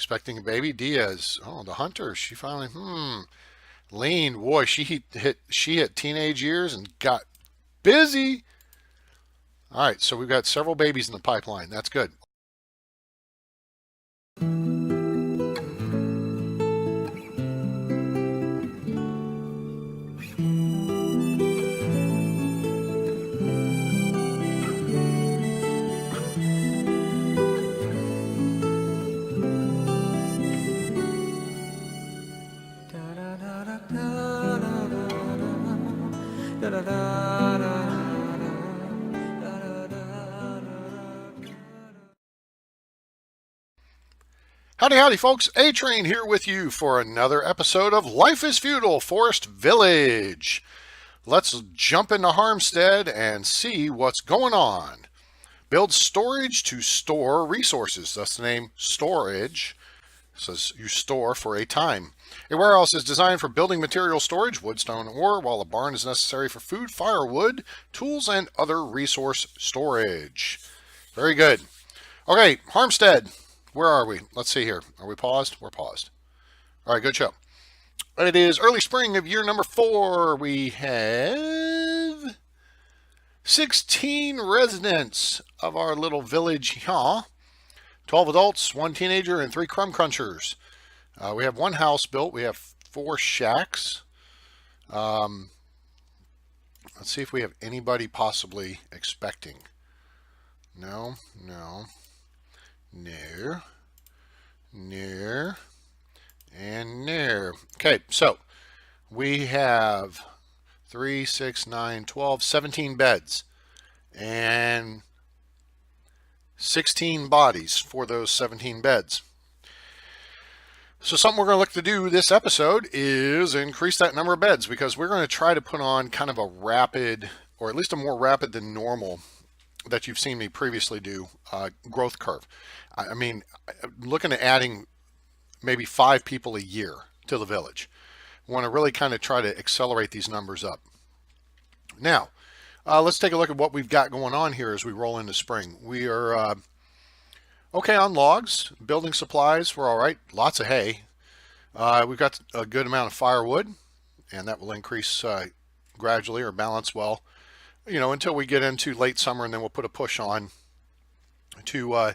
Expecting a baby. Diaz. Oh, the hunter. She finally. Lean. Boy, she hit teenage years and got busy. All right, so we've got several babies in the pipeline. That's good. Howdy, howdy, folks. A-Train here with you for another episode of Life is Feudal Forest Village. Let's jump into Harmstead and see what's going on. Build storage to store resources. That's the name storage. It says you store for a time. A warehouse is designed for building material storage, wood, stone, ore, while a barn is necessary for food, firewood, tools, and other resource storage. Very good. Okay, Harmstead. Where are we? Let's see here. Are we paused? We're paused. All right, good show. It is early spring of year number 4. We have 16 residents of our little village here. 12 adults, 1 teenager, and 3 crumb crunchers. We have 1 house built. We have 4 shacks. Let's see if we have anybody possibly expecting. No. No, and no. Okay, so we have 3, 6, 9, 12, 17 beds and 16 bodies for those 17 beds. So something we're going to look to do this episode is increase that number of beds, because we're going to try to put on kind of a rapid, or at least a more rapid than normal, that you've seen me previously do, growth curve. I mean, looking at adding maybe 5 people a year to the village. We want to really kind of try to accelerate these numbers up. Now, let's take a look at what we've got going on here as we roll into spring. We are okay on logs, building supplies, we're all right. Lots of hay. We've got a good amount of firewood, and that will increase gradually or balance well, until we get into late summer, and then we'll put a push on to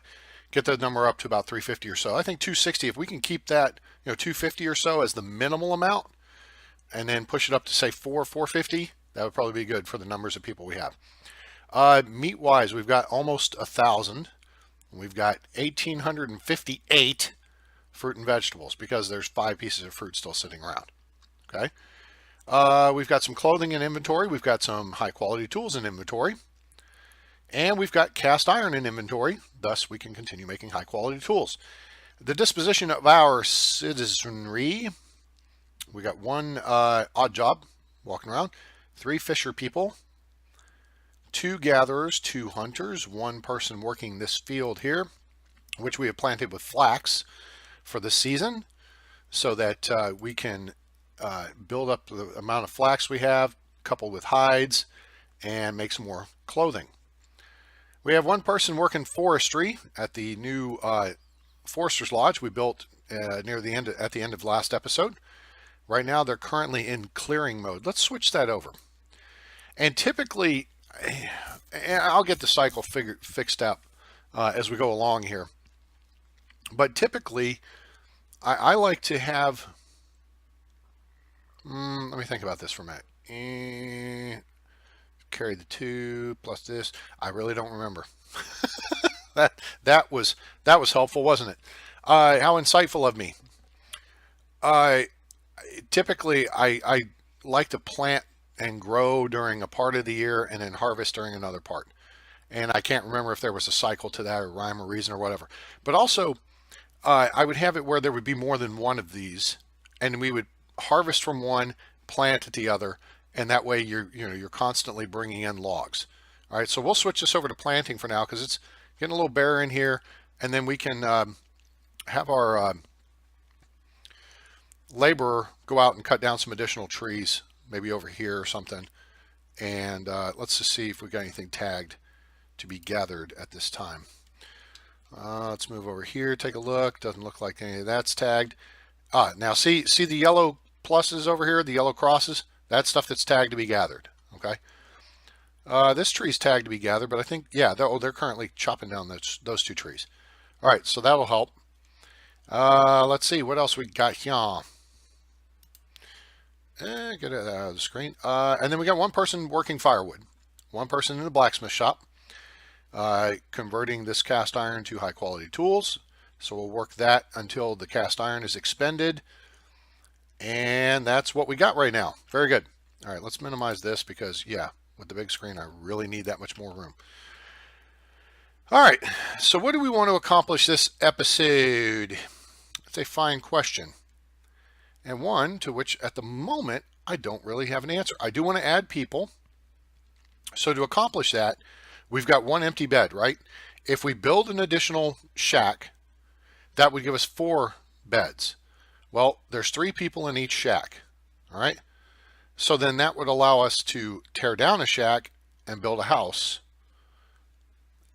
get the number up to about 350 or so. I think 260, if we can keep that, 250 or so as the minimal amount, and then push it up to say 450, that would probably be good for the numbers of people we have. Meat wise, we've got almost 1,000. We've got 1,858 fruit and vegetables, because there's 5 pieces of fruit still sitting around. Okay. We've got some clothing in inventory. We've got some high quality tools in inventory. And we've got cast iron in inventory. Thus, we can continue making high quality tools. The disposition of our citizenry. We got 1 odd job walking around. 3 fisher people. 2 gatherers, 2 hunters. 1 person working this field here, which we have planted with flax for the season, so that we can build up the amount of flax we have, coupled with hides, and make some more clothing. We have 1 person working forestry at the new Forester's Lodge we built at the end of last episode. Right now they're currently in clearing mode. Let's switch that over. And typically, I'll get the cycle fixed up as we go along here. But typically, I like to have. Let me think about this for a minute. Carry the 2 plus this. I really don't remember. that was helpful, wasn't it? How insightful of me. Typically, I like to plant and grow during a part of the year and then harvest during another part. And I can't remember if there was a cycle to that, or rhyme or reason or whatever. But also, I would have it where there would be more than 1 of these, and we would harvest from one, plant at the other, and that way you're constantly bringing in logs. All right, so we'll switch this over to planting for now, because it's getting a little bare in here, and then we can have our laborer go out and cut down some additional trees, maybe over here or something. And let's just see if we got anything tagged to be gathered at this time. Let's move over here, take a look. Doesn't look like any of that's tagged. Now see the yellow pluses over here, the yellow crosses? That's stuff that's tagged to be gathered, okay? This tree's tagged to be gathered, but I think, yeah, they're currently chopping down those two trees. All right, so that'll help. Let's see, what else we got here? Get it out of the screen. And then we got one person working firewood. One person in the blacksmith shop, converting this cast iron to high quality tools. So we'll work that until the cast iron is expended. And that's what we got right now. Very good. All right, let's minimize this because, yeah, with the big screen, I really need that much more room. All right, so what do we want to accomplish this episode? It's a fine question. And one to which, at the moment, I don't really have an answer. I do want to add people. So to accomplish that, we've got one empty bed, right? If we build an additional shack, that would give us 4 beds. Well, there's 3 people in each shack, all right? So then that would allow us to tear down a shack and build a house.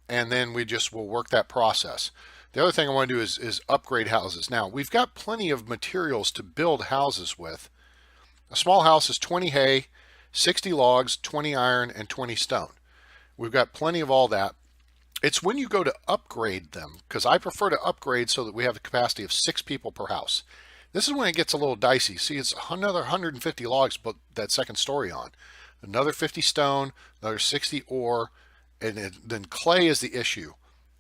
And then we just will work that process. The other thing I want to do is upgrade houses. Now, we've got plenty of materials to build houses with. A small house is 20 hay, 60 logs, 20 iron, and 20 stone. We've got plenty of all that. It's when you go to upgrade them, because I prefer to upgrade so that we have a capacity of 6 people per house. This is when it gets a little dicey. See, it's another 150 logs to put that second story on. Another 50 stone, another 60 ore, and then clay is the issue.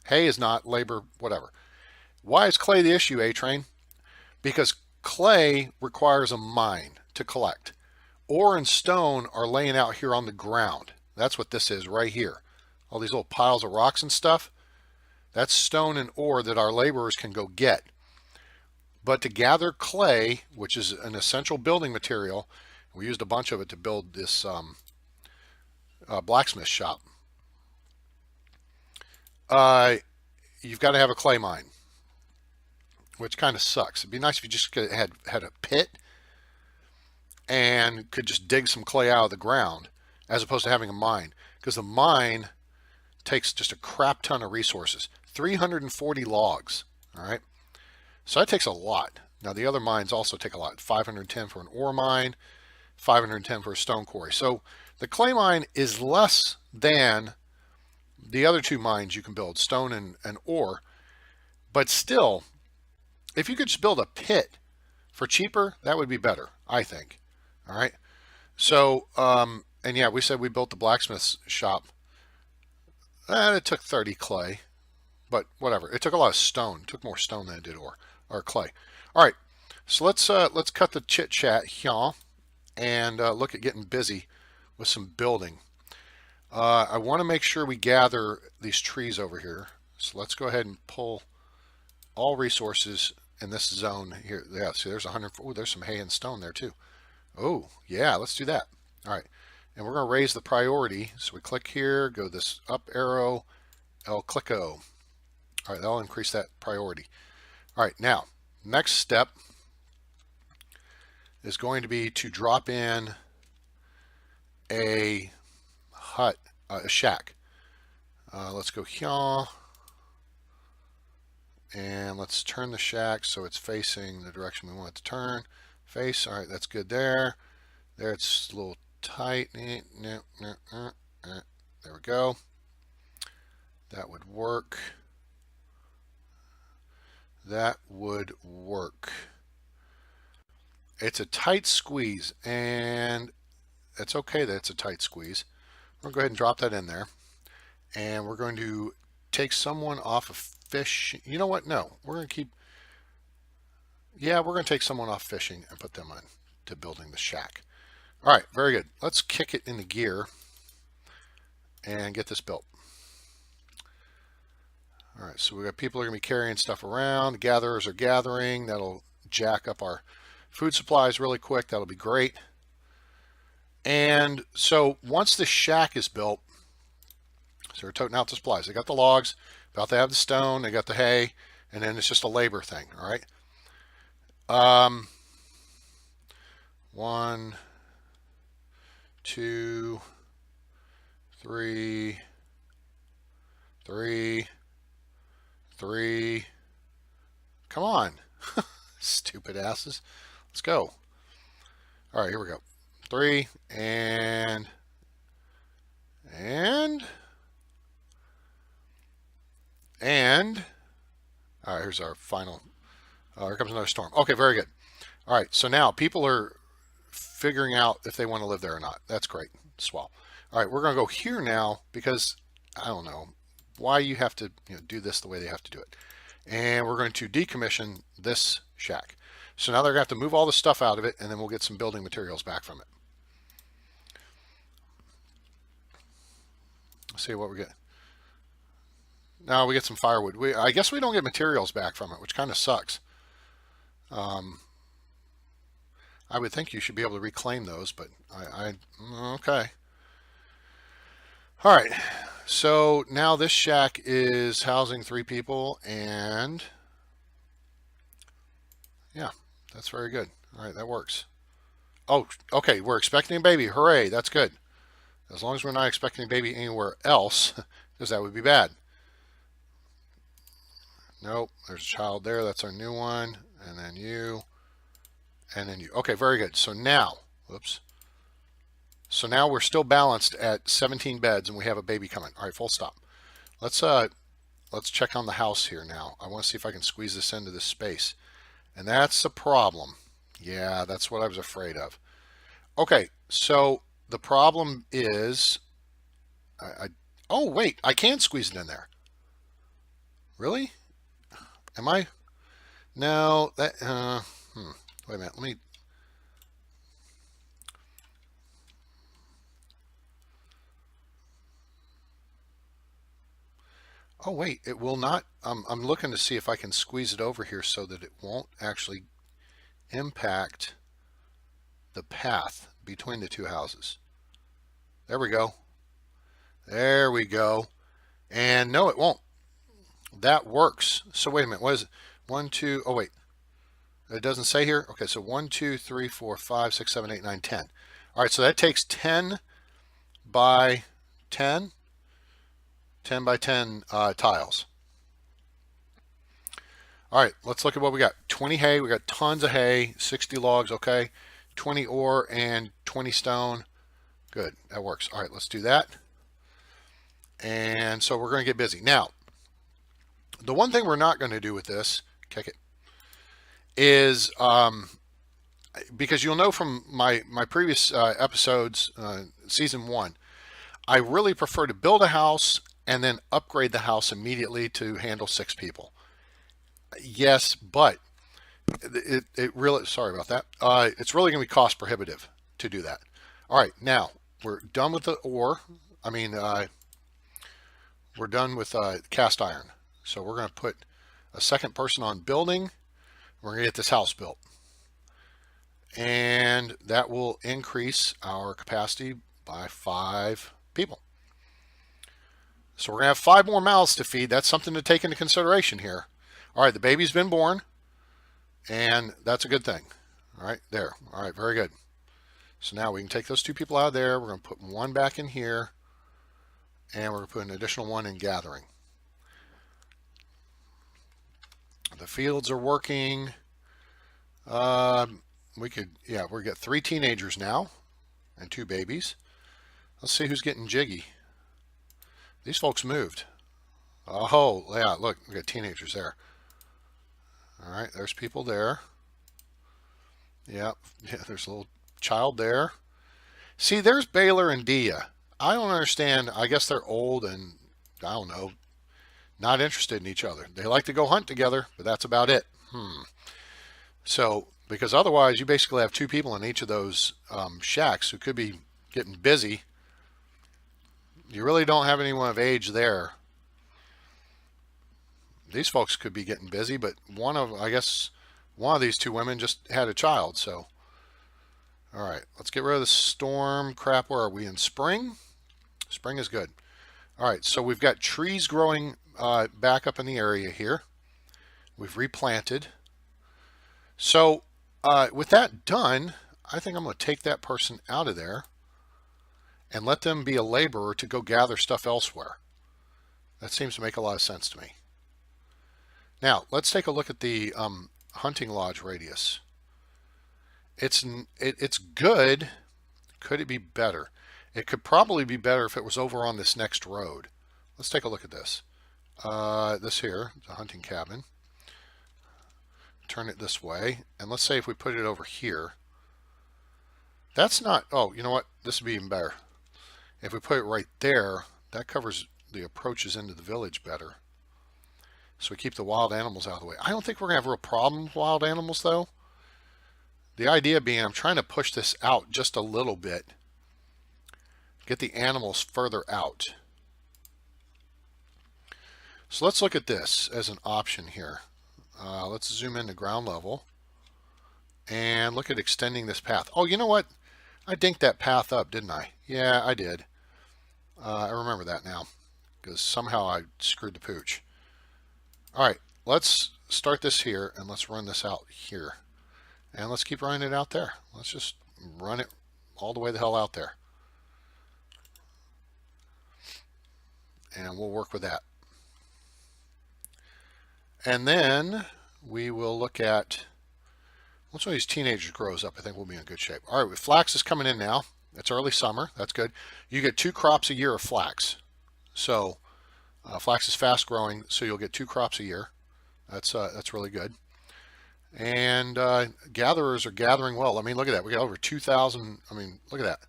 Hay is not, labor, whatever. Why is clay the issue, A-Train? Because clay requires a mine to collect. Ore and stone are laying out here on the ground. That's what this is right here. All these little piles of rocks and stuff. That's stone and ore that our laborers can go get. But to gather clay, which is an essential building material, we used a bunch of it to build this blacksmith shop. You've got to have a clay mine, which kind of sucks. It'd be nice if you just had a pit and could just dig some clay out of the ground as opposed to having a mine, because the mine takes just a crap ton of resources. 340 logs, all right? So that takes a lot. Now the other mines also take a lot. 510 for an ore mine, 510 for a stone quarry. So the clay mine is less than the other 2 mines you can build, stone and ore. But still, if you could just build a pit for cheaper, that would be better, I think. All right. So, and yeah, we said we built the blacksmith shop. And it took 30 clay, but whatever. It took a lot of stone. It took more stone than it did ore or clay. All right. So let's cut the chit chat here and look at getting busy with some building. I want to make sure we gather these trees over here. So let's go ahead and pull all resources in this zone here. Yeah, see, there's 100. Oh, there's some hay and stone there too. Oh, yeah, let's do that. All right, and we're going to raise the priority. So we click here, go this up arrow, El Clicko. All right, that'll increase that priority. All right, now, next step is going to be to drop in a hut, a shack. Let's go here. And let's turn the shack so it's facing the direction we want it to turn. Face, all right, that's good there. There, it's a little tight. There we go. That would work. That would work. It's a tight squeeze, and it's okay that it's a tight squeeze. We're going to go ahead and drop that in there. And we're going to take someone off of fish. You know what? No, we're going to keep. Yeah, we're going to take someone off fishing and put them on to building the shack. All right, very good. Let's kick it into gear and get this built. All right, so we got people who are going to be carrying stuff around. Gatherers are gathering. That'll jack up our food supplies really quick. That'll be great. And so once the shack is built, so we're toting out the supplies. They got the logs, about to have the stone, they got the hay, and then it's just a labor thing, all right? 1, 2, 3, 3. Come on. Stupid asses. Let's go. All right, here we go. 3 and all right, here's our final. Here comes another storm. Okay, very good. All right, so now people are figuring out if they want to live there or not. That's great. Swell. All right, we're going to go here now because I don't know why you have to do this the way they have to do it. And we're going to decommission this shack. So now they're going to have to move all the stuff out of it, and then we'll get some building materials back from it. Let's see what we get. Now we get some firewood. I guess we don't get materials back from it, which kind of sucks. I would think you should be able to reclaim those, but okay. All right, so now this shack is housing 3 people, and yeah, that's very good. All right, that works. Oh, okay, we're expecting a baby. Hooray, that's good. As long as we're not expecting a baby anywhere else, because that would be bad. Nope, there's a child there. That's our new one, and then you. And then you. Okay, very good. So now, whoops. So now we're still balanced at 17 beds, and we have a baby coming. All right, full stop. Let's check on the house here now. I want to see if I can squeeze this into this space, and that's a problem. Yeah, that's what I was afraid of. Okay, so the problem is, oh wait, I can squeeze it in there. Really? Am I? No, that. Wait a minute. Let me. Oh wait, it will not. I'm looking to see if I can squeeze it over here so that it won't actually impact the path between the 2 houses. There we go. There we go. And no, it won't. That works. So wait a minute. What is it? 1, 2. Oh wait. It doesn't say here. Okay, so 1, 2, 3, 4, 5, 6, 7, 8, 9, 10. All right, so that takes 10 by 10. 10 by 10 tiles. All right, let's look at what we got. 20 hay. We got tons of hay. 60 logs. Okay. 20 ore and 20 stone. Good. That works. All right, let's do that. And so we're going to get busy. Now, the one thing we're not going to do with this, kick it, is because you'll know from my previous episodes, season 1, I really prefer to build a house and then upgrade the house immediately to handle 6 people. Yes, but it really, sorry about that. It's really going to be cost prohibitive to do that. All right, now we're done with the ore. I mean, we're done with cast iron. So we're going to put a second person on building. We're going to get this house built. And that will increase our capacity by 5 people. So we're going to have 5 more mouths to feed. That's something to take into consideration here. All right, the baby's been born, and that's a good thing. All right, there. All right, very good. So now we can take those 2 people out of there. We're going to put 1 back in here, and we're going to put an additional 1 in gathering. The fields are working. We got 3 teenagers now and 2 babies. Let's see who's getting jiggy. These folks moved. Oh, yeah, look, we got teenagers there. All right, there's people there. Yeah, there's a little child there. See, there's Baylor and Dia. I don't understand. I guess they're old and, I don't know, not interested in each other. They like to go hunt together, but that's about it. So, because otherwise you basically have 2 people in each of those shacks who could be getting busy. You really don't have anyone of age there. These folks could be getting busy, but I guess one of these 2 women just had a child, so. All right, let's get rid of the storm crap. Where are we, in spring? Spring is good. All right, so we've got trees growing back up in the area here. We've replanted. So with that done, I think I'm going to take that person out of there and let them be a laborer to go gather stuff elsewhere. That seems to make a lot of sense to me. Now, let's take a look at the hunting lodge radius. It's good. Could it be better? It could probably be better if it was over on this next road. Let's take a look at this. This here, the hunting cabin. Turn it this way, and let's say if we put it over here. That's not, oh, you know what? This would be even better. If we put it right there, that covers the approaches into the village better. So we keep the wild animals out of the way. I don't think we're going to have a real problem with wild animals, though. The idea being I'm trying to push this out just a little bit. Get the animals further out. So let's look at this as an option here. Let's zoom into ground level. And look at extending this path. Oh, you know what? I dinked that path up, didn't I? Yeah, I did. I remember that now. Because somehow I screwed the pooch. Alright, let's start this here and let's run this out here. And let's keep running it out there. Let's just run it all the way the hell out there. And we'll work with that. And then we will look at, once one of these teenagers grows up, I think we'll be in good shape. All right, flax is coming in now. It's early summer. That's good. You get 2 crops a year of flax. So flax is fast growing, so you'll get 2 crops a year. That's really good. And gatherers are gathering well. I mean, look at that. We got over 2,000. I mean, look at that.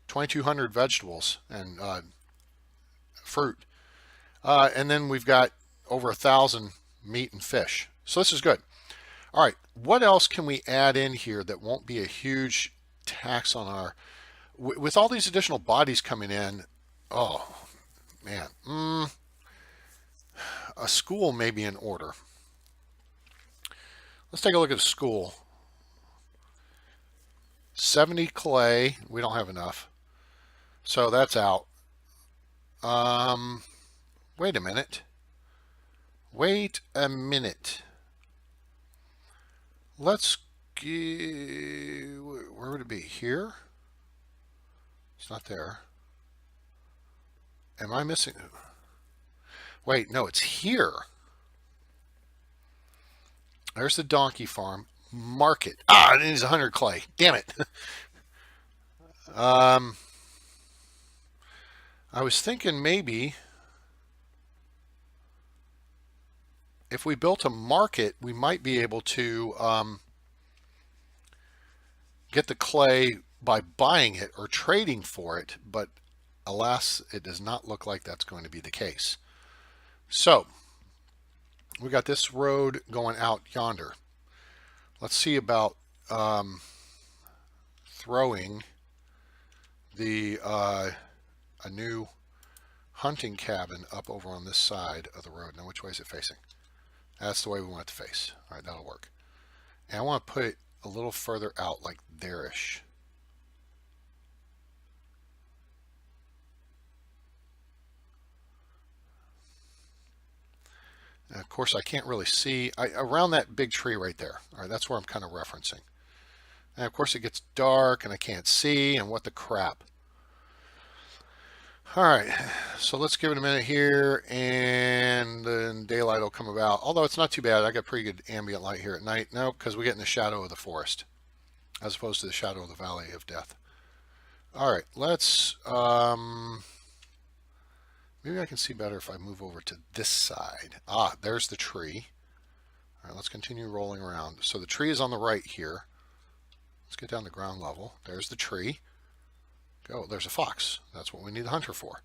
2,200 vegetables and fruit. And then we've got over 1,000 meat and fish. So this is good. All right, what else can we add in here that won't be a huge tax on our, with all these additional bodies coming in? Oh man, a school may be in order. Let's take a look at a school. 70 clay, we don't have enough, so that's out. Wait a minute. Let's where would it be? Here? It's not there. Am I missing? Wait, no, it's here. There's the donkey farm. Market. Ah, it needs 100 clay. Damn it. I was thinking maybe if we built a market, we might be able to get the clay by buying it or trading for it, but alas, it does not look like that's going to be the case. So we got this road going out yonder. Let's see about throwing the a new hunting cabin up over on this side of the road. Now, which way is it facing? That's the way we want it to face. All right, that'll work. And I want to put it a little further out, like there-ish. And of course, I can't really see around that big tree right there. All right, that's where I'm kind of referencing. And of course, it gets dark and I can't see, and what the crap. All right, so let's give it a minute here, and then daylight will come about. Although it's not too bad. I got pretty good ambient light here at night. No, because we get in the shadow of the forest, as opposed to the shadow of the valley of death. All right, let's, maybe I can see better if I move over to this side. Ah, there's the tree. All right, let's continue rolling around. So the tree is on the right here. Let's get down to ground level. There's the tree. Go, there's a fox. That's what we need the hunter for.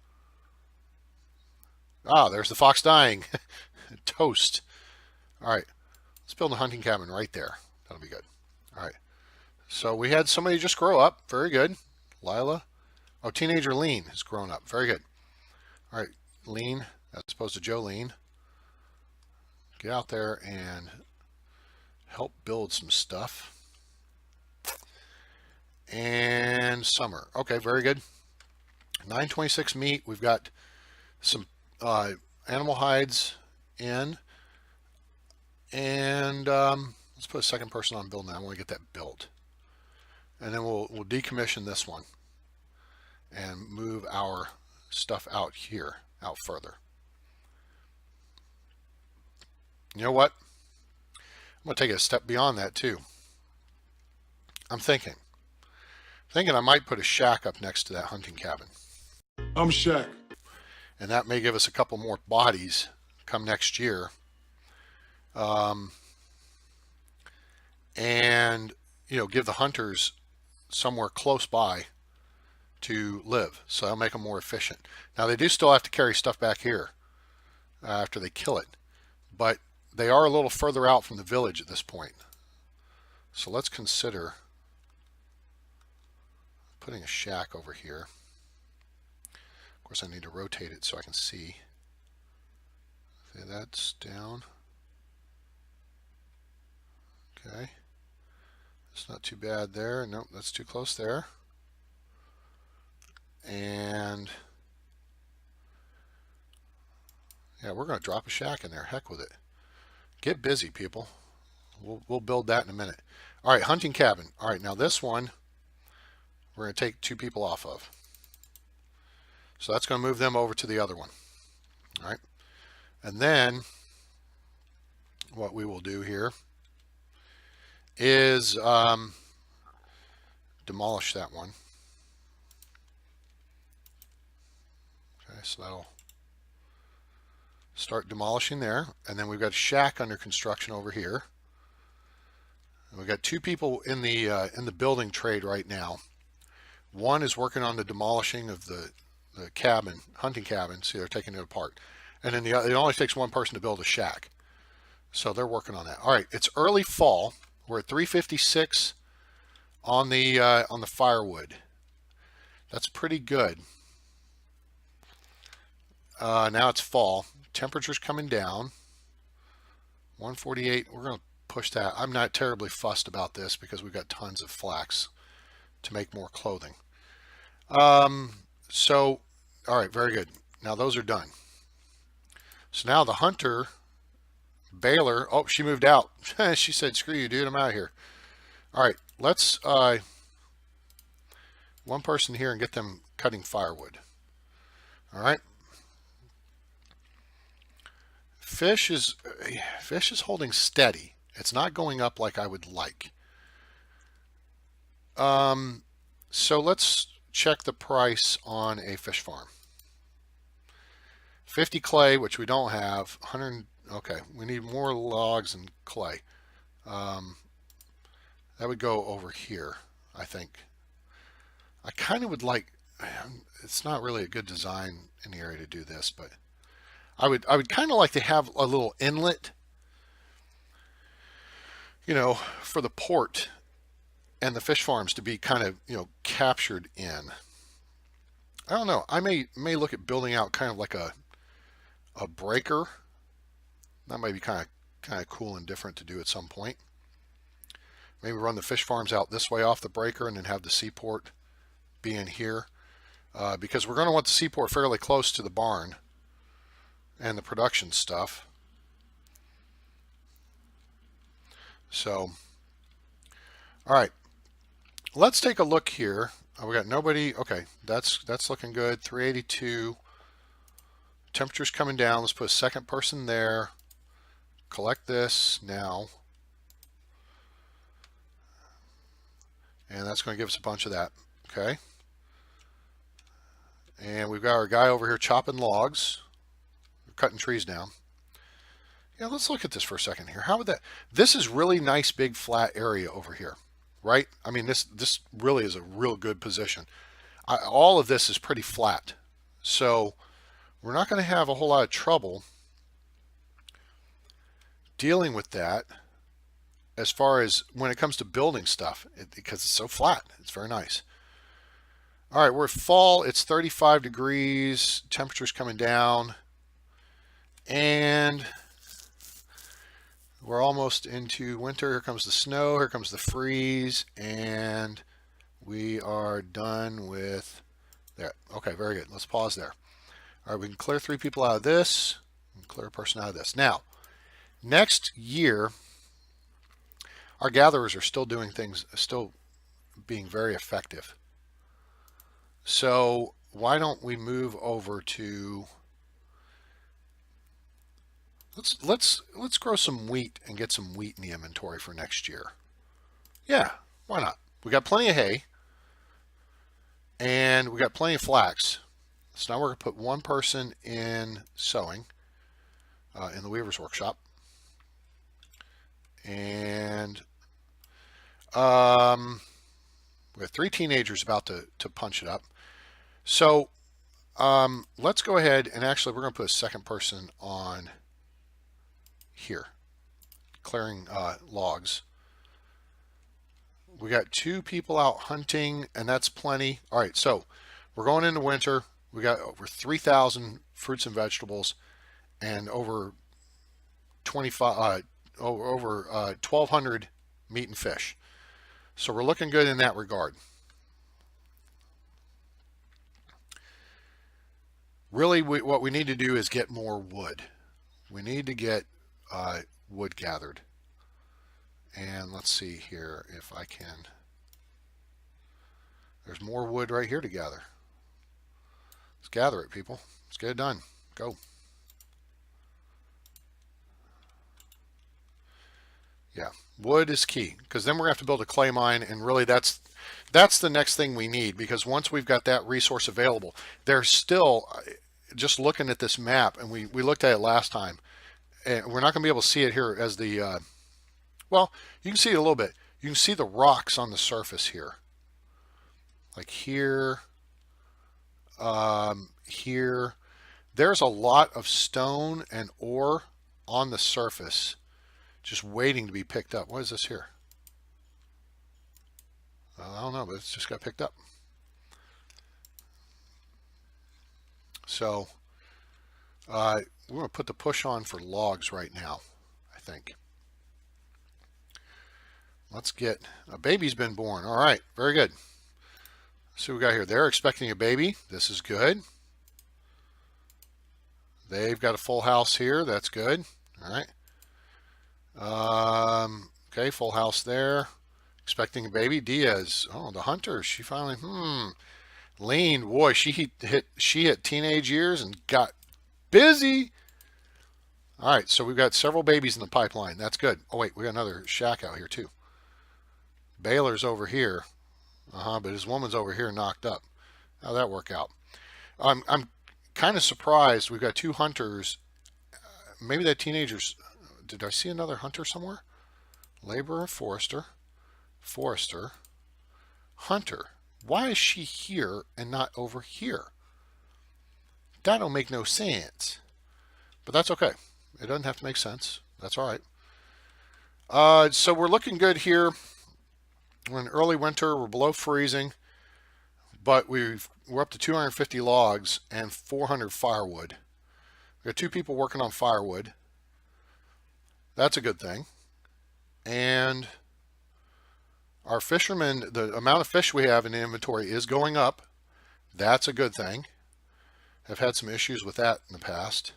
Ah, there's the fox dying. Toast. All right, let's build a hunting cabin right there. That'll be good. All right, so we had somebody just grow up. Very good. Lila. Oh, teenager Lean has grown up. Very good. All right, Lean, as opposed to Jolene. Get out there and help build some stuff. And Summer. Okay, very good. 926 meat. We've got some animal hides in. And let's put a second person on building that. I want to get that built. And then we'll decommission this one and move our stuff out here, out further. You know what? I'm going to take it a step beyond that too. I'm thinking I might put a shack up next to that hunting cabin. I'm Shaq. And that may give us a couple more bodies come next year. And, give the hunters somewhere close by to live. So that'll make them more efficient. Now, they do still have to carry stuff back here after they kill it. But they are a little further out from the village at this point. So let's consider putting a shack over here. Of course, I need to rotate it so I can see. Okay, that's down. Okay. It's not too bad there. Nope, that's too close there. And yeah, we're going to drop a shack in there. Heck with it. Get busy, people. We'll build that in a minute. All right, hunting cabin. All right, now this one we're going to take 2 people off of. So that's going to move them over to the other one. All right. And then what we will do here is demolish that one. Okay, so that'll start demolishing there. And then we've got a shack under construction over here. And we've got 2 people in the building trade right now. One is working on the demolishing of the cabin, hunting cabin. See, they're taking it apart. And then it only takes one person to build a shack. So they're working on that. All right, it's early fall. We're at 356 on the firewood. That's pretty good. Now it's fall. Temperature's coming down. 148. We're going to push that. I'm not terribly fussed about this because we've got tons of flax to make more clothing. So, all right, very good. Now those are done. So now the hunter, Baylor, oh, she moved out. She said, screw you, dude, I'm out of here. All right, let's, one person here and get them cutting firewood. All right. Fish is holding steady. It's not going up like I would like. So let's check the price on a fish farm. 50 clay, which we don't have. 100. Okay, we need more logs and clay. That would go over here, I think. I kind of would like. It's not really a good design in the area to do this, but I would kind of like to have a little inlet, for the port and the fish farms to be kind of, captured in. I don't know. I may look at building out kind of like a breaker. That might be kind of cool and different to do at some point. Maybe run the fish farms out this way off the breaker and then have the seaport be in here. Because we're going to want the seaport fairly close to the barn and the production stuff. So, all right, let's take a look here. We got nobody. Okay, that's looking good. 382. Temperature's coming down. Let's put a second person there. Collect this now. And that's going to give us a bunch of that. Okay. And we've got our guy over here chopping logs. We're cutting trees down. Yeah, let's look at this for a second here. How would that... This is really nice big flat area over here, right? I mean, this really is a real good position. All of this is pretty flat. So we're not going to have a whole lot of trouble dealing with that as far as when it comes to building stuff, because it's so flat. It's very nice. All right, we're fall. It's 35 degrees. Temperature's coming down. And we're almost into winter. Here comes the snow. Here comes the freeze. And we are done with that. Okay, very good. Let's pause there. All right, we can clear 3 people out of this. And clear a person out of this. Now, next year, our gatherers are still doing things, still being very effective. So why don't we move over to, Let's grow some wheat and get some wheat in the inventory for next year. Yeah, why not? We got plenty of hay and we got plenty of flax. So now we're going to put one person in sewing in the weaver's workshop. And we have 3 teenagers about to punch it up. So let's go ahead and actually we're going to put a second person on here, clearing logs. We got 2 people out hunting, and that's plenty. All right, so we're going into winter. We got over 3,000 fruits and vegetables, and over 1,200 meat and fish. So we're looking good in that regard. Really, what we need to do is get more wood. We need to get wood gathered. And let's see here if I can. There's more wood right here to gather. Let's gather it, people. Let's get it done. Go. Yeah, wood is key, because then we're going to have to build a clay mine, and really that's the next thing we need, because once we've got that resource available, there's still, just looking at this map, and we looked at it last time, and we're not going to be able to see it here as the, well, you can see it a little bit. You can see the rocks on the surface here. Like here, here. There's a lot of stone and ore on the surface, just waiting to be picked up. What is this here? I don't know, but it's just got picked up. So we're going to put the push on for logs right now, I think. Let's get, a baby's been born. All right, very good. So we got here, they're expecting a baby. This is good. They've got a full house here. That's good. All right. Okay, full house there. Expecting a baby. Diaz. Oh, the hunter. She finally, lean. Boy, she hit teenage years and got busy. All right, so we've got several babies in the pipeline. That's good. Oh, wait, we got another shack out here, too. Baylor's over here. But his woman's over here knocked up. How'd that work out? I'm kind of surprised. We've got 2 hunters. Maybe that teenager's... Did I see another hunter somewhere? Laborer, forester, hunter. Why is she here and not over here? That don't make no sense. But that's okay. It doesn't have to make sense. That's all right. So we're looking good here. We're in early winter. We're below freezing. But we're up to 250 logs and 400 firewood. We got 2 people working on firewood. That's a good thing. And our fishermen, the amount of fish we have in the inventory is going up. That's a good thing. I've had some issues with that in the past.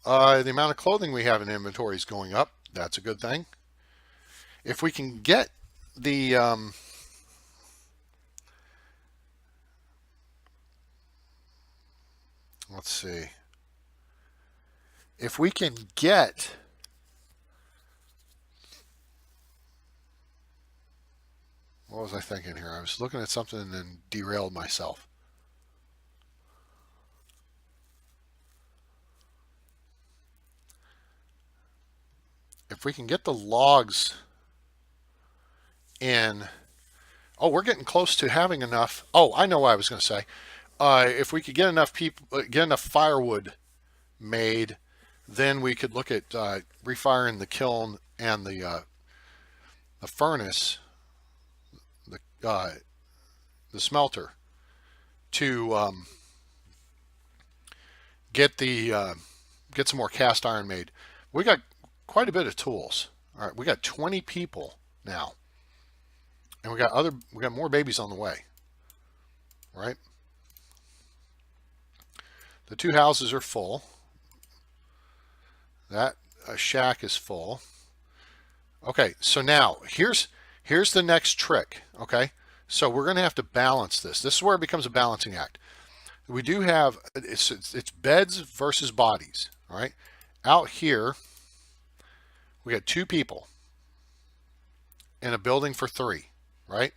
The amount of clothing we have in inventory is going up. That's a good thing. If we can get the let's see. If we can get what was I thinking here? I was looking at something and then derailed myself. If we can get the logs in, oh, we're getting close to having enough. Oh, I know what I was going to say. If we could get enough people, get enough firewood made, then we could look at refiring the kiln and the furnace, the smelter, to get some more cast iron made. We got quite a bit of tools. All right, we got 20 people now, and we got more babies on the way. Right? The 2 houses are full. That shack is full. Okay, so now here's the next trick. Okay, so we're going to have to balance this. This is where it becomes a balancing act. We do have it's beds versus bodies. All right, out here, we got 2 people in a building for 3, right?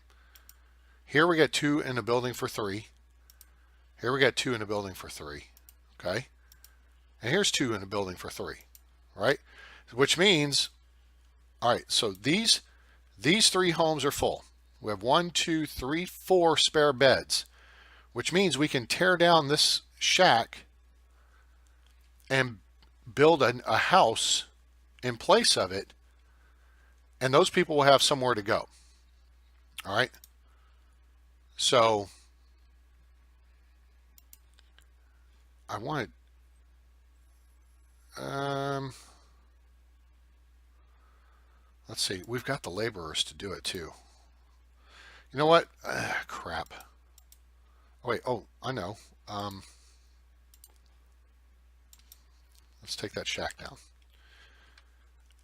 Here we got 2 in a building for 3. Here we got 2 in a building for 3, okay? And here's 2 in a building for 3, right? Which means, all right, so these 3 homes are full. We have 1, 2, 3, 4 spare beds, which means we can tear down this shack and build a house in place of it, and those people will have somewhere to go. All right. So I wanted, let's see, we've got the laborers to do it too. You know what? Crap. Oh, wait, oh, I know. Let's take that shack down.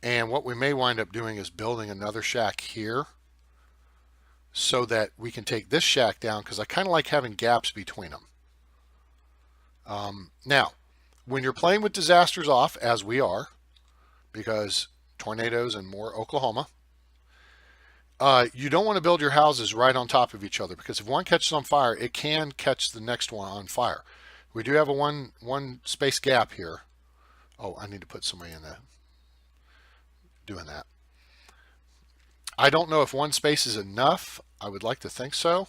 And what we may wind up doing is building another shack here so that we can take this shack down, because I kind of like having gaps between them. Now, when you're playing with disasters off, as we are, because tornadoes and more Oklahoma, you don't want to build your houses right on top of each other, because if one catches on fire, it can catch the next one on fire. We do have a one space gap here. Oh, I need to put somebody in there doing that. I don't know if 1 space is enough. I would like to think so,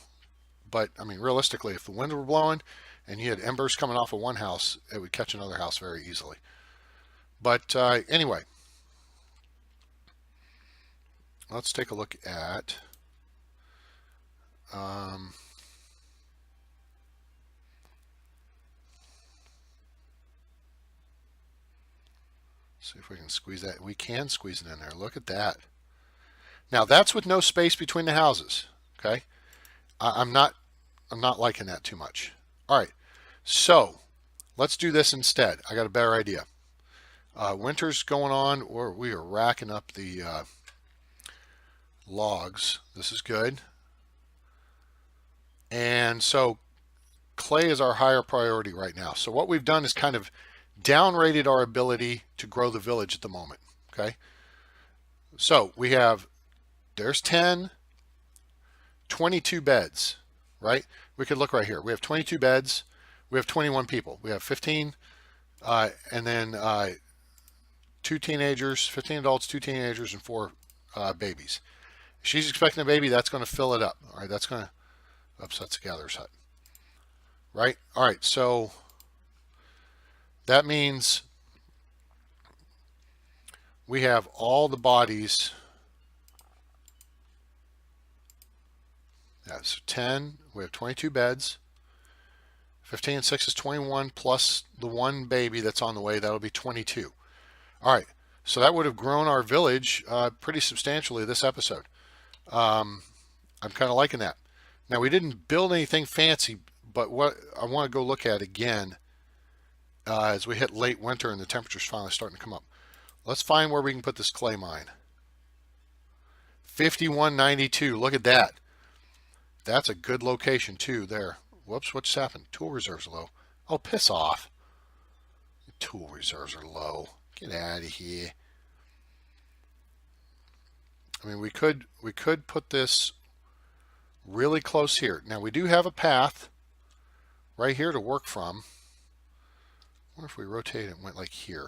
but I mean, realistically, if the winds were blowing and you had embers coming off of one house, it would catch another house very easily. But anyway, let's take a look at see if we can squeeze that. We can squeeze it in there. Look at that. Now that's with no space between the houses. Okay, I'm not liking that too much. All right, so let's do this instead. I got a better idea. Winter's going on, or we are racking up the logs. This is good. And so clay is our higher priority right now. So what we've done is kind of downrated our ability to grow the village at the moment. Okay, so we have, there's 10, 22 beds, right? We could look right here. We have 22 beds. We have 21 people. We have 15, and then 2 teenagers, 15 adults, 2 teenagers, and 4 babies. If she's expecting a baby, that's going to fill it up. All right, that's going to, oops, that's the gatherer's hut. Right? All right, so that means we have all the bodies. Yeah, so 10, we have 22 beds. 15 and 6 is 21, plus the 1 baby that's on the way, that'll be 22. All right, so that would have grown our village pretty substantially this episode. I'm kind of liking that. Now, we didn't build anything fancy, but what I want to go look at again as we hit late winter and the temperature's finally starting to come up. Let's find where we can put this clay mine. 5192, look at that. That's a good location too there. Whoops, what just happened? Tool reserves are low. Oh, piss off. Tool reserves are low. Get out of here. I mean, we could put this really close here. Now, we do have a path right here to work from. I wonder if we rotate it and went like here.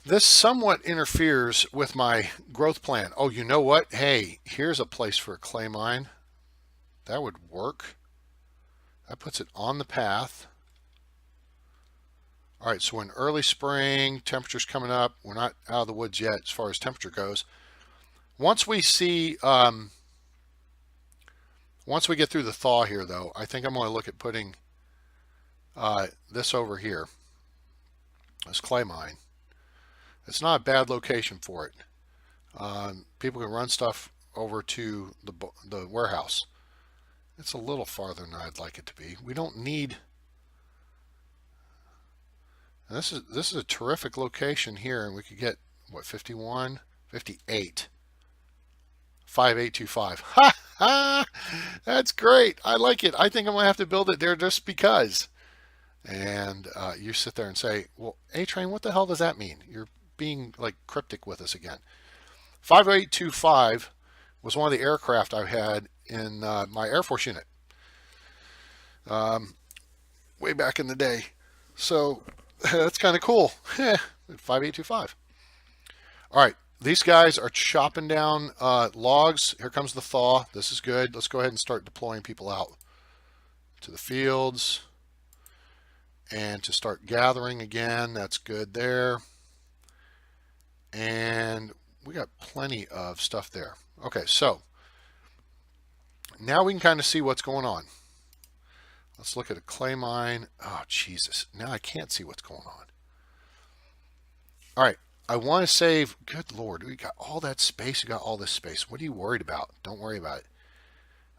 This somewhat interferes with my growth plan. Oh, you know what? Hey, here's a place for a clay mine. That would work. That puts it on the path. All right, so in early spring, temperature's coming up. We're not out of the woods yet as far as temperature goes. Once we see, once we get through the thaw here, though, I think I'm going to look at putting this over here, this clay mine. It's not a bad location for it. People can run stuff over to the warehouse. It's a little farther than I'd like it to be. We don't need. And this is a terrific location here, and we could get what, 51, 58. 5825. Ha ha! That's great. I like it. I think I'm going to have to build it there just because. And you sit there and say, well, A-Train, what the hell does that mean? You're being like cryptic with us again. 5825 was one of the aircraft I had in my Air Force unit way back in the day. So that's kind of cool. 5825. All right. These guys are chopping down logs. Here comes the thaw. This is good. Let's go ahead and start deploying people out to the fields and to start gathering again. That's good there. And we got plenty of stuff there. Okay, so now we can kind of see what's going on. Let's look at a clay mine. Oh, Jesus. Now I can't see what's going on. All right. I want to save. Good Lord. We got all that space. We got all this space. What are you worried about? Don't worry about it.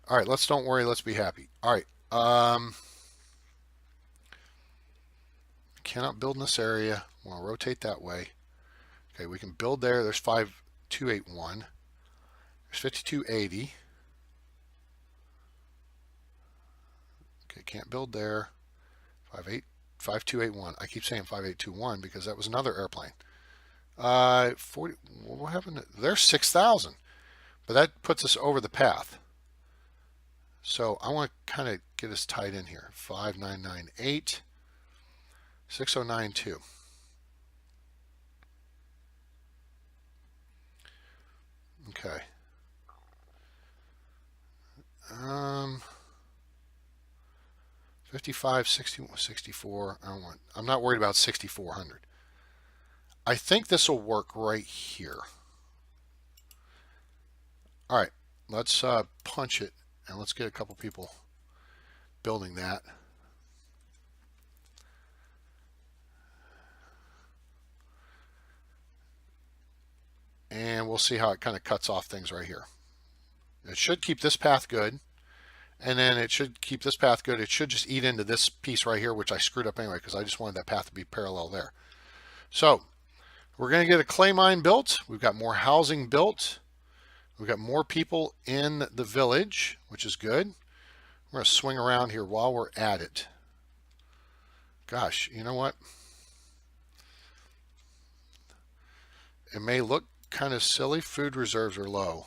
All right. Let's don't worry. Let's be happy. All right. Cannot build in this area. Want to rotate that way. Okay. We can build there. There's 5281. There's 5280. Okay. Can't build there. 5281. I keep saying 5821 because that was another airplane. 40. What happened? There's 6,000, but that puts us over the path. So I want to kind of get us tied in here. 5998, 6092. Okay. 55, 60, 64. I'm not worried about 6,400. I think this will work right here. All right, let's punch it and let's get a couple people building that. And we'll see how it kind of cuts off things right here. It should keep this path good. And then it should keep this path good. It should just eat into this piece right here, which I screwed up anyway because I just wanted that path to be parallel there. So we're going to get a clay mine built. We've got more housing built. We've got more people in the village, which is good. We're going to swing around here while we're at it. Gosh, you know what? It may look kind of silly. Food reserves are low.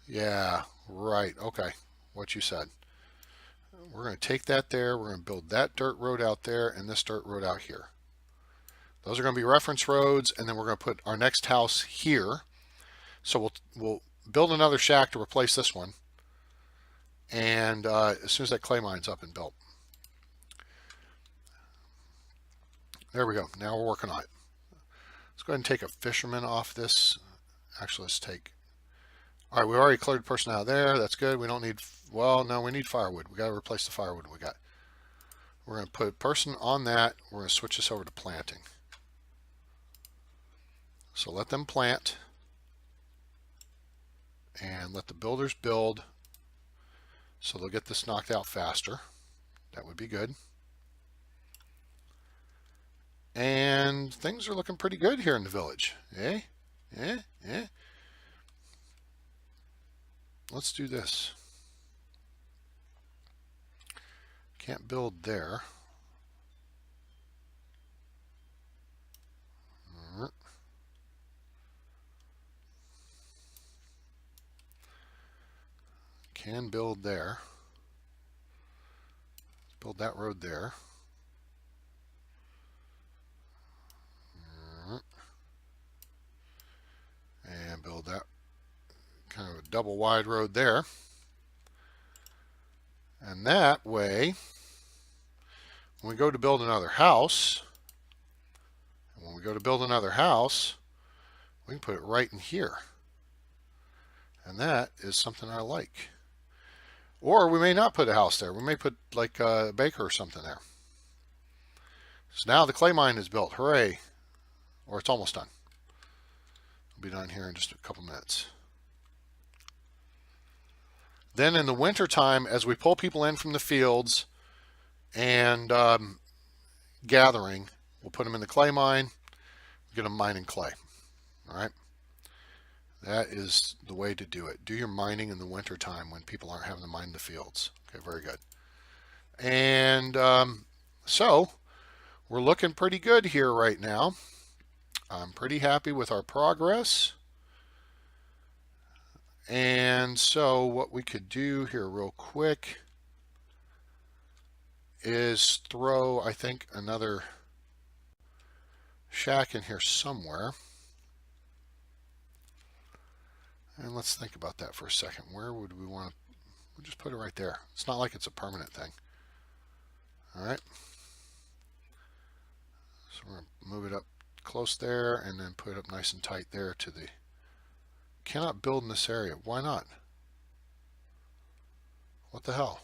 Yeah, right. Okay, what you said. We're going to take that there. We're going to build that dirt road out there and this dirt road out here. Those are going to be reference roads, and then we're going to put our next house here. So we'll build another shack to replace this one. And as soon as that clay mine's up and built. There we go. Now we're working on it. Let's go ahead and take a fisherman off this. Actually, let's take... All right, we already cleared a person out there. That's good. We don't need... Well, no, we need firewood. We got to replace the firewood we got. We're going to put a person on that. We're going to switch this over to planting. So let them plant. And let the builders build. So they'll get this knocked out faster. That would be good. And things are looking pretty good here in the village. Eh? Eh? Eh? Let's do this. Can't build there. Can build there. Build that road there. And build that kind of a double wide road there. And that way, when we go to build another house, we can put it right in here. And that is something I like. Or we may not put a house there. We may put like a baker or something there. So now the clay mine is built. Hooray. Or it's almost done. It'll be done here in just a couple minutes. Then in the winter time, as we pull people in from the fields and gathering, we'll put them in the clay mine, get them mining clay. All right. That is the way to do it. Do your mining in the winter time when people aren't having to mine the fields. Okay, very good. And so we're looking pretty good here right now. I'm pretty happy with our progress. And so what we could do here real quick is throw, I think, another shack in here somewhere. And let's think about that for a second. Where would we want to? We'll just put it right there. It's not like it's a permanent thing. All right. So we're going to move it up close there and then put it up nice and tight there to the... Cannot build in this area. Why not? What the hell?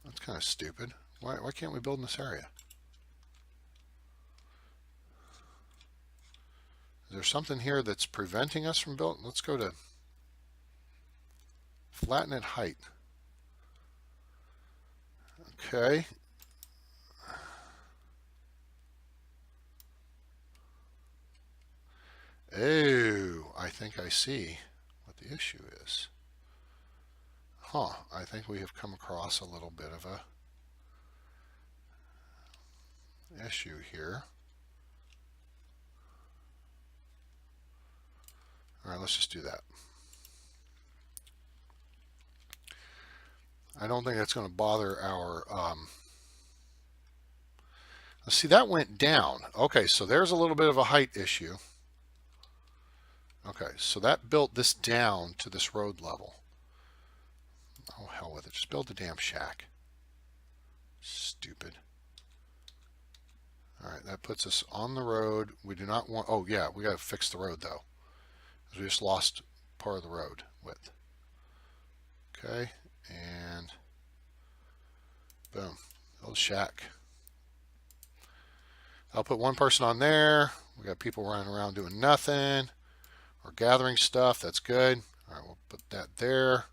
That's kind of stupid. Why can't we build in this area? Is there something here that's preventing us from building? Let's go to flatten at height. Okay. Oh, I think I see what the issue is. I think we have come across a little bit of a issue here. All right, let's just do that. I don't think that's going to bother our... Let's see, that went down. Okay, so there's a little bit of a height issue. Okay, so that built this down to this road level. Oh, hell with it. Just build the damn shack. Stupid. All right, that puts us on the road. We do not want... Oh, yeah, we got to fix the road, though. Because we just lost part of the road width. Okay, and boom. Build a shack. I'll put one person on there. We got people running around doing nothing or gathering stuff. That's good. All right, we'll put that there.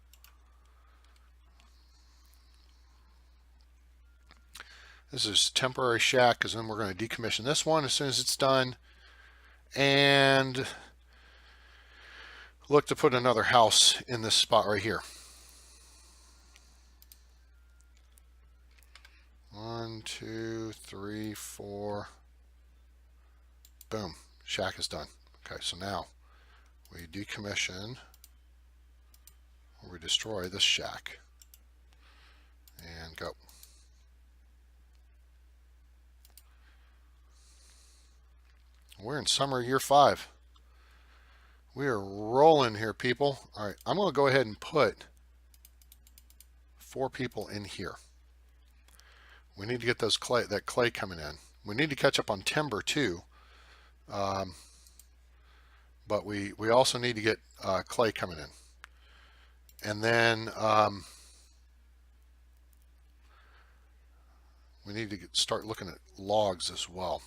This is temporary shack because then we're going to decommission this one as soon as it's done. And look to put another house in this spot right here. 1, 2, 3, 4. Boom. Shack is done. Okay, so now we decommission or we destroy this shack. And go. We're in summer year 5. We are rolling here, people. All right, I'm going to go ahead and put 4 people in here. We need to get that clay coming in. We need to catch up on timber too. But we also need to get clay coming in. And then we need to start looking at logs as well.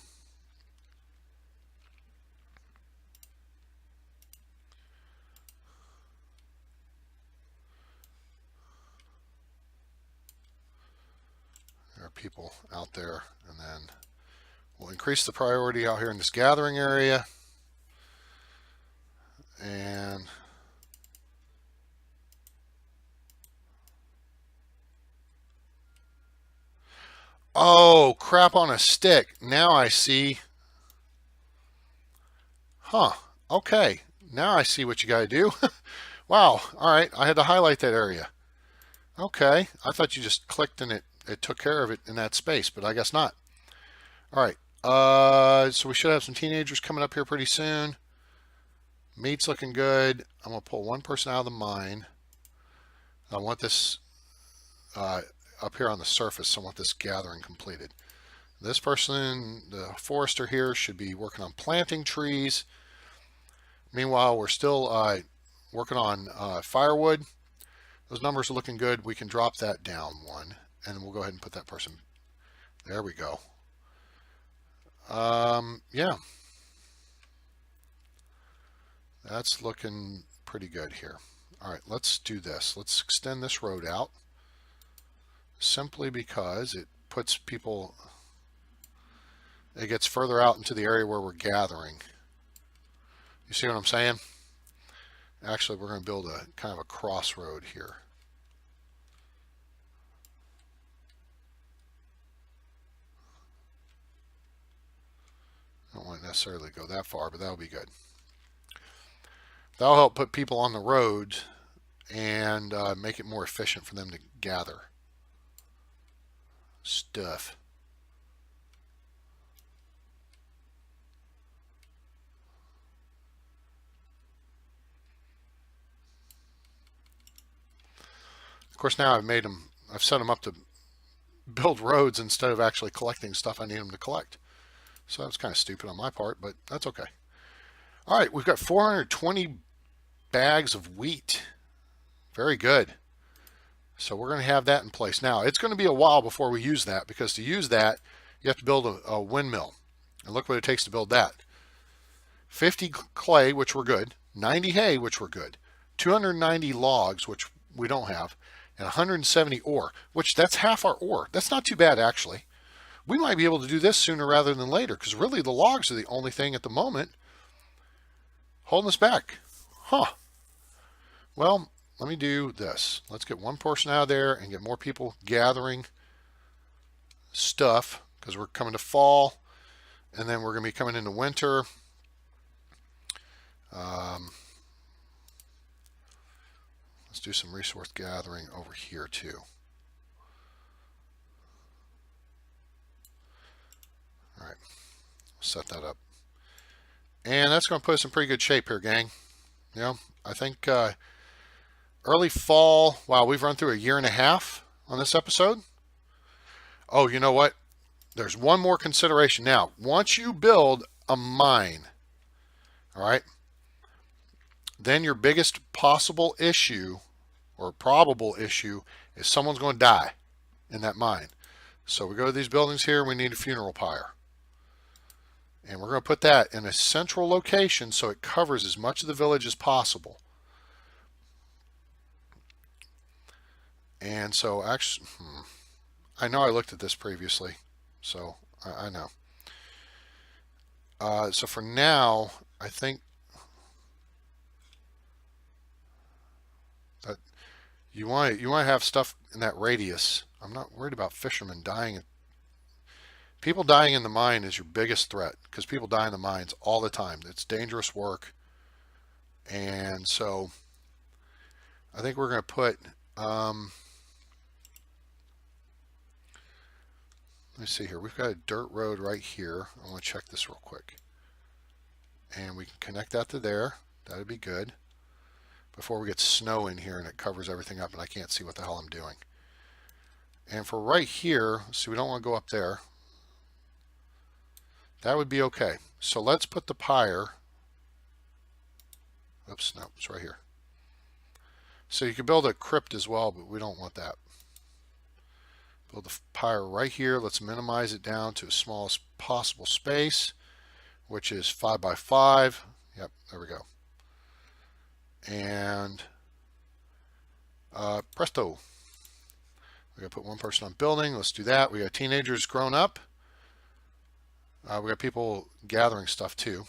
There are people out there, and then we'll increase the priority out here in this gathering area. And oh, crap on a stick. Now I see. Okay. Now I see what you got to do. Wow. All right. I had to highlight that area. Okay. I thought you just clicked and it took care of it in that space, but I guess not. All right. So we should have some teenagers coming up here pretty soon. Meat's looking good. I'm going to pull one person out of the mine. I want this up here on the surface. So I want this gathering completed. This person, the forester here, should be working on planting trees. Meanwhile, we're still working on firewood. Those numbers are looking good. We can drop that down one, and we'll go ahead and put that person. There we go. Yeah. That's looking pretty good here. All right, let's do this. Let's extend this road out simply because it puts people, it gets further out into the area where we're gathering. You see what I'm saying? Actually, we're going to build a kind of a crossroad here. I don't want to necessarily go that far, but that'll be good. That'll help put people on the road and make it more efficient for them to gather stuff. Of course, now I've set them up to build roads instead of actually collecting stuff I need them to collect. So that's kind of stupid on my part, but that's okay. All right, we've got 420 bags of wheat. Very good. So we're going to have that in place. Now, it's going to be a while before we use that, because to use that, you have to build a windmill. And look what it takes to build that. 50 clay, which we're good. 90 hay, which we're good. 290 logs, which we don't have. And 170 ore, which that's half our ore. That's not too bad, actually. We might be able to do this sooner rather than later, because really the logs are the only thing at the moment holding us back. Huh. Well, let me do this. Let's get one person out of there and get more people gathering stuff, because we're coming to fall, and then we're going to be coming into winter. Let's do some resource gathering over here too. All right, set that up. And that's going to put us in pretty good shape here, gang. You know, I think early fall, wow, we've run through a year and a half on this episode. Oh, you know what? There's one more consideration. Now, once you build a mine, all right, then your biggest possible issue or probable issue is someone's going to die in that mine. So we go to these buildings here, we need a funeral pyre. And we're going to put that in a central location so it covers as much of the village as possible. And so actually, I know I looked at this previously, so I know. So for now, I think that you want to have stuff in that radius. I'm not worried about fishermen dying. People dying in the mine is your biggest threat, because people die in the mines all the time. It's dangerous work. And so I think we're going to put, let me see here. We've got a dirt road right here. I want to check this real quick. And we can connect that to there. That would be good. Before we get snow in here and it covers everything up and I can't see what the hell I'm doing. And for right here, see, we don't want to go up there. That would be okay. So let's put the pyre. Oops, no, it's right here. So you could build a crypt as well, but we don't want that. Build the pyre right here. Let's minimize it down to as small as possible space, which is 5 by 5. Yep, there we go. And presto. We got to put one person on building. Let's do that. We got teenagers grown up. We got people gathering stuff too.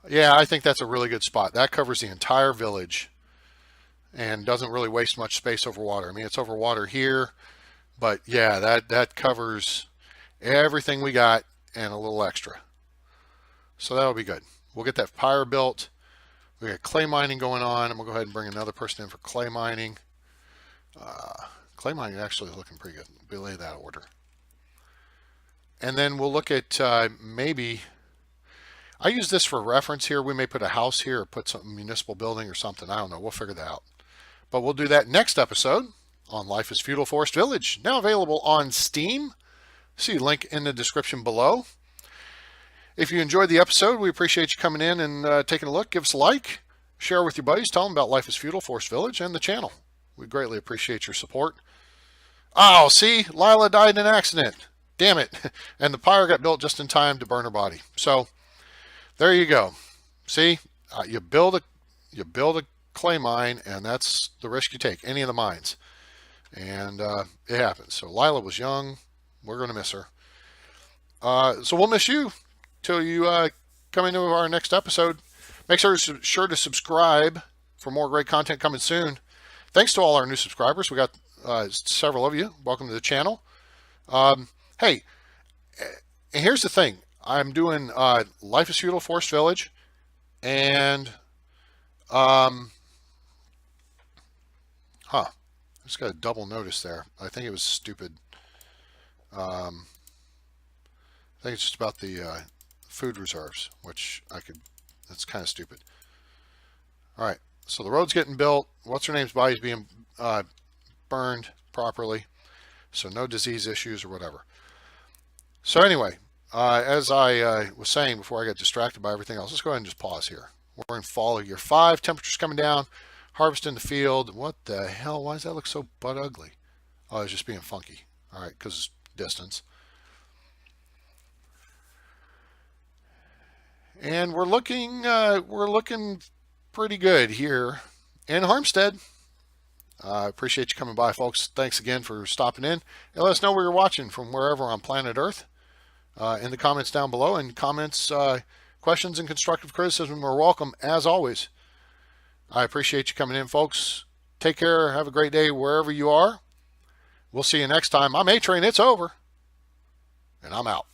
Yeah, I think that's a really good spot. That covers the entire village and doesn't really waste much space over water. I mean, it's over water here, but yeah, that covers everything we got and a little extra. So that'll be good. We'll get that pyre built. We got clay mining going on. I'm going to go ahead and bring another person in for clay mining. Clay mining actually is looking pretty good. Belay that order. And then we'll look at maybe, I use this for reference here. We may put a house here or put some municipal building or something. I don't know. We'll figure that out. But we'll do that next episode on Life is Feudal Forest Village. Now available on Steam. See link in the description below. If you enjoyed the episode, we appreciate you coming in and taking a look. Give us a like. Share with your buddies. Tell them about Life is Feudal Forest Village and the channel. We greatly appreciate your support. Oh, see? Lila died in an accident. Damn it. And the pyre got built just in time to burn her body. So there you go. See? You build a clay mine, and that's the risk you take, any of the mines. And it happens. So Lila was young. We're going to miss her. So we'll miss you till you come into our next episode. Make sure to subscribe for more great content coming soon. Thanks to all our new subscribers. We got several of you. Welcome to the channel. Hey, and here's the thing. I'm doing Life is Feudal Forest Village, and just got a double notice there. I think it was stupid. I think it's just about the food reserves, which that's kind of stupid. All right, so the road's getting built. What's her name's body's being burned properly, so no disease issues or whatever. So anyway, as I was saying before I got distracted by everything else, let's go ahead and just pause here. We're in fall of year 5. Temperature's coming down. Harvest in the field. What the hell? Why does that look so butt ugly? Oh, it's just being funky. All right, because distance. And we're looking pretty good here in Harmstead. I appreciate you coming by, folks. Thanks again for stopping in. And let us know where you're watching from, wherever on planet Earth, in the comments down below. And comments, questions, and constructive criticism are welcome, as always. I appreciate you coming in, folks. Take care. Have a great day wherever you are. We'll see you next time. I'm A-Train. It's over. And I'm out.